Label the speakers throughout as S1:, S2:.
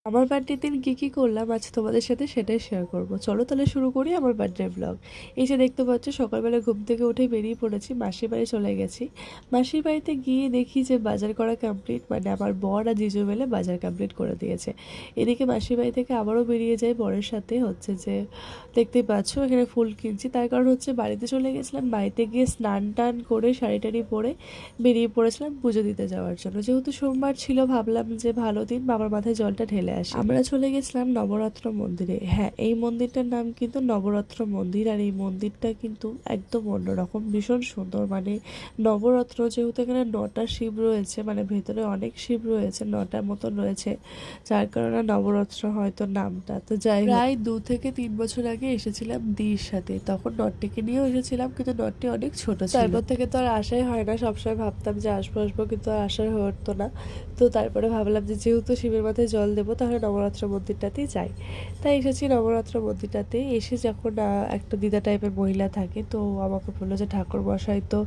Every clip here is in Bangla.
S1: আমার বার্থডে দিন কি করলাম আজ তোমাদের সাথে সেটাই শেয়ার করব। চলো তাহলে শুরু করি আমার বার্থডে ব্লগ। এই যে দেখতে পাচ্ছ সকালবেলা ঘুম থেকে উঠে বেরিয়ে পড়েছি, মাসির বাড়ি চলে গেছি। মাসির বাড়িতে গিয়ে দেখি যে বাজার করা কমপ্লিট, মানে আমার বর আর জিজু মিলে বাজার কমপ্লিট করে দিয়েছে। এদিকে মাসির বাড়ি থেকে আবারও বেরিয়ে যাই বরের সাথে, হচ্ছে যে দেখতেই পাচ্ছ এখানে ফুল কিনছি। তার কারণ হচ্ছে বাড়িতে চলে গেছিলাম, বাড়িতে গিয়ে স্নান টান করে শাড়ি টাড়ি পরে বেরিয়ে পড়েছিলাম পুজো দিতে যাওয়ার জন্য। যেহেতু সোমবার ছিল ভাবলাম যে ভালো দিন, বাবার মাথায় জলটা ঢেলে আসি। আমরা চলে গেছিলাম নবরত্ন মন্দিরে। হ্যাঁ, এই মন্দিরটার নাম কিন্তু নবরত্ন মন্দির, আর এই মন্দিরটা কিন্তু একদম অন্যরকম, ভীষণ সুন্দর। মানে নবরত্ন যেহেতু এখানে 9টা শিব রয়েছে, মানে ভেতরে অনেক শিব রয়েছে, 9টার মতন রয়েছে, যার কারণে নবরত্ন হয়তো নামটা। তো যাই প্রায় 2 থেকে 3 বছর আগে এসেছিলাম দির সাথে, তখন নটটিকে নিয়েও এসেছিলাম, কিন্তু নটটি অনেক ছোট ছিল। তারপর থেকে তো আর আশাই হয় না, সবসময় ভাবতাম যে আসবো কিন্তু আর আশাই হয়ে উঠতো না। তো তারপরে ভাবলাম যে যেহেতু শিবের মাথায় জল দেবো তাহলে নবরাত্র মন্দিরটাতেই যাই। তাই এসেছি নবরাত্র মন্দিরটাতে। এসে যখন একটা দিদা টাইপের মহিলা থাকে, তো আমাকে বললো যে ঠাকুর মশাই তো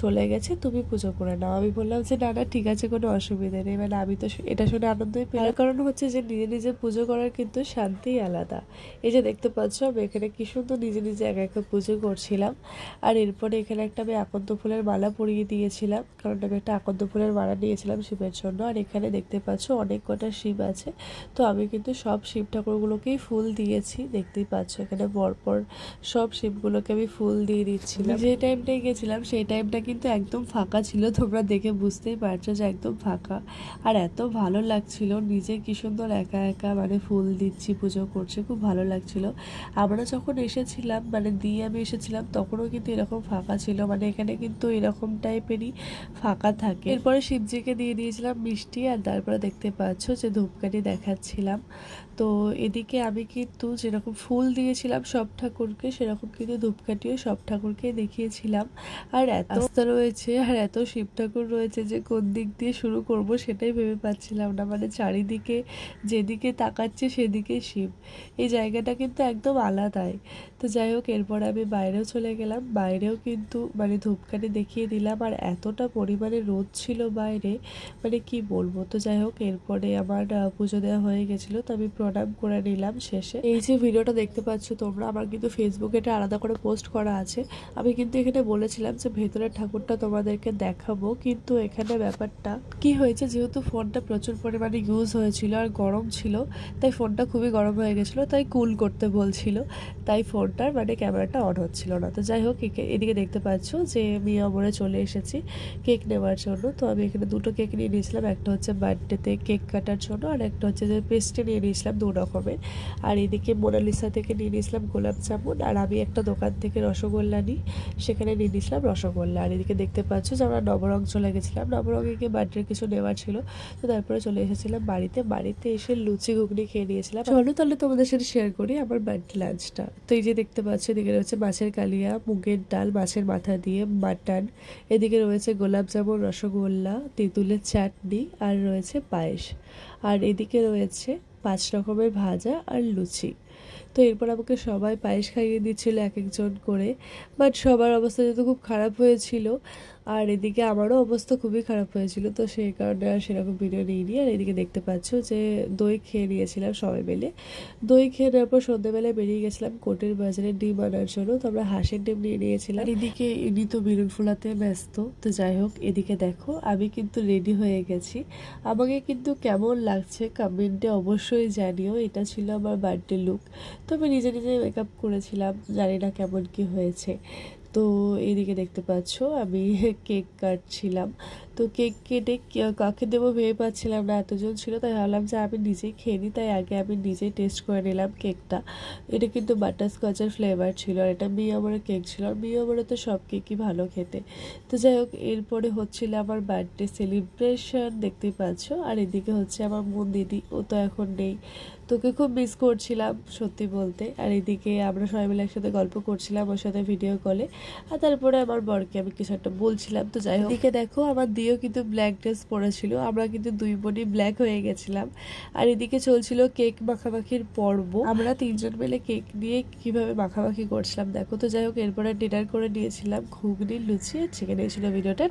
S1: চলে গেছে, তুমি পুজো করে নাও। আমি বললাম যে না ঠিক আছে, কোনো অসুবিধা নেই। মানে আমি তো এটা শুনে আনন্দই পেলাম, কারণ হচ্ছে যে নিজে নিজে পুজো করার কিন্তু শান্তিই আলাদা। এই যে দেখতে পাচ্ছ আমি এখানে কি সুন্দর নিজে নিজে একা একা পুজো করছিলাম। আর এরপরে এখানে একটা আমি আকন্দ ফুলের মালা পরিয়ে দিয়েছিলাম, কারণ আমি একটা আকন্দ ফুলের মালা নিয়েছিলাম শিবের জন্য। আর এখানে দেখতে পাচ্ছ অনেক কটা শিব আছে, তো আমি কিন্তু সব শিব ঠাকুরগুলোকেই ফুল দিয়েছি। দেখতেই পাচ্ছ এখানে পরপর সব শিবগুলোকে আমি ফুল দিয়ে দিচ্ছিলাম। যে টাইমটায় গেছিলাম সেই টাইমটা কিন্তু একদম ফাঁকা ছিল, তোমরা দেখে বুঝতেই পারছো যে একদম ফাঁকা। আর এত ভালো লাগছিল, নিজে কি সুন্দর একা একা মানে ফুল দিচ্ছি, পুজো করছি, খুব ভালো লাগছিল। আমরা যখন এসেছিলাম, মানে দিয়ে আমি এসেছিলাম, তখনও কিন্তু এরকম ফাঁকা ছিল, মানে এখানে কিন্তু এরকম টাইপেরই ফাঁকা থাকে। এরপরে শিবজিকে দিয়ে দিয়েছিলাম মিষ্টি, আর তারপরে দেখতে পাচ্ছ যে ধূপকাঠি দেখাচ্ছিলাম। তো এদিকে আমি কিন্তু যেরকম ফুল দিয়েছিলাম সব ঠাকুরকে, সেরকম কিন্তু ধূপকাঠিও সব ঠাকুরকে দেখিয়েছিলাম। আর এত আস্থা রয়েছে আর এত শিব ঠাকুর রয়েছে যে কোন দিক দিয়ে শুরু করব সেটাই ভেবে পাচ্ছিলাম না। মানে চারিদিকে যেদিকে তাকাচ্ছে সেদিকে শিব, এই জায়গাটা কিন্তু একদম আলাদাই। তো যাই হোক, এরপর আমি বাইরেও চলে গেলাম, বাইরেও কিন্তু মানে ধূপকাঠি দেখিয়ে দিলাম। আর এতটা পরিমাণে রোদ ছিল বাইরে, মানে কি বলবো। তো যাই হোক, এরপরে আমার পুজো দেওয়া হয়ে গেছিলো, তো আমি প্রণাম করে নিলাম শেষে। এই যে ভিডিওটা দেখতে পাচ্ছ তোমরা, আমার কিন্তু ফেসবুকে এটা আলাদা করে পোস্ট করা আছে। আমি কিন্তু এখানে বলেছিলাম যে ভেতরের ঠাকুরটা তোমাদেরকে দেখাবো, কিন্তু এখানে ব্যাপারটা কি হয়েছে, যেহেতু ফোনটা প্রচুর পরিমাণে ইউজ হয়েছিল আর গরম ছিল, তাই ফোনটা খুবই গরম হয়ে গেছিলো, তাই কুল করতে বলছিল, তাই ফোনটার মানে ক্যামেরাটা অন হচ্ছিল না। তো যাই হোক, এদিকে দেখতে পাচ্ছ যে আমি অমরে চলে এসেছি কেক নেওয়ার জন্য। তো আমি এখানে 2টো কেক নিয়ে নিয়েছিলাম, একটা হচ্ছে বার্থডেতে কেক কাটার জন্য, আর একটা হচ্ছে যে পেস্ট্রি নিয়ে নিয়েছিলাম 2 রকমের। আর এদিকে মোনালিসা থেকে নিয়ে নিয়েছিলাম গোলাপ জামুন, আর আমি একটা দোকান থেকে রসগোল্লা নিই, সেখানে নিয়ে নিয়েছিলাম রসগোল্লা। আর এদিকে দেখতে পাচ্ছ যে আমরা নবরং চলে গেছিলাম, নবরঙে গিয়ে বার্থডের কিছু নেওয়ার ছিল। তো তারপরে চলে এসেছিলাম বাড়িতে এসে লুচি ঘুগনি খেয়ে নিয়েছিলাম। চলো তাহলে তোমাদের সাথে শেয়ার করি আমার বার্থডে লাঞ্চটা। তো এই যে দেখতে পাচ্ছ এদিকে রয়েছে মাছের কালিয়া, মুগের ডাল, মাছের মাথা দিয়ে মাটন, এদিকে রয়েছে গোলাপ জামুন, রসগোল্লা, তেঁতুলের চাটনি, আর রয়েছে পায়েস, আর এদিকে রয়েছে 5 রকমের ভাজা আর লুচি। তো এরপর আমাকে সবাই পায়েস খাইয়ে দিচ্ছিল এক একজন করে, বাট সবার অবস্থা যেহেতু খুব খারাপ হয়েছিল, আর এদিকে আমারও অবস্থা খুবই খারাপ হয়েছিল, তো সেই কারণে আর সেরকম ভিডিও নিইনি। আর এদিকে দেখতে পাচ্ছ যে দই খেয়ে নিয়েছিলাম সবাই মিলে। দই খেয়ে নেওয়ার পর সন্ধ্যেবেলায় বেরিয়ে গেছিলাম কোটের বাজারে ডিম আনার জন্য, তো আমরা হাঁসের ডিম নিয়ে নিয়েছিলাম। এদিকে ইনি তো বেলুন ফোলাতে ব্যস্ত। তো যাই হোক, এদিকে দেখো আমি কিন্তু রেডি হয়ে গেছি। আমাকে কিন্তু কেমন লাগছে কমেন্টে অবশ্যই জানিও। এটা ছিল আমার বার্থডে লুক। তো আমি নিজে নিজে মেকআপ করেছিলাম, জানি না কেমন কি হয়েছে। তো এইদিকে দেখতে পাচ্ছ আমি কেক কাটছিলাম। তো কেক কেটে কাকে দেবো ভেবে পাচ্ছিলাম না, এতজন ছিল, তাই ভাবলাম যে আমি নিজেই খেয়ে নিই। তাই আগে আমি নিজেই টেস্ট করে নিলাম কেকটা। এটা কিন্তু বাটারস্কচের ফ্লেভার ছিল, আর এটা মিয়ামরের কেক ছিল, আর মিয়ামরে তো সব কেকই ভালো খেতে। তো যাই হোক, এরপরে হচ্ছিল আমার বার্থডে সেলিব্রেশন, দেখতেই পাচ্ছ। আর এদিকে হচ্ছে আমার বোন দিদি, ও তো এখন নেই, তোকে খুব মিস করছিলাম সত্যি বলতে। আর এদিকে আমরা সবাই মিলে একসাথে গল্প করছিলাম ওর সাথে ভিডিও কলে, আর তারপরে আমার বরকে আমি কিছু একটা বলছিলাম। তো যাই হোক, এদিকে দেখো আমার দিও কিন্তু ব্ল্যাক ড্রেস পরেছিল, আমরা কিন্তু 2 বোনই ব্ল্যাক হয়ে গেছিলাম। আর এদিকে চলছিল কেক মাখামাখির পর্ব, আমরা 3জন মিলে কেক নিয়ে কিভাবে মাখামাখি করছিলাম দেখো। তো যাই হোক, এরপরে ডিনার করে নিয়েছিলাম ঘুগনি, লুচি আর চিকেন। এই ছিল ভিডিওটা।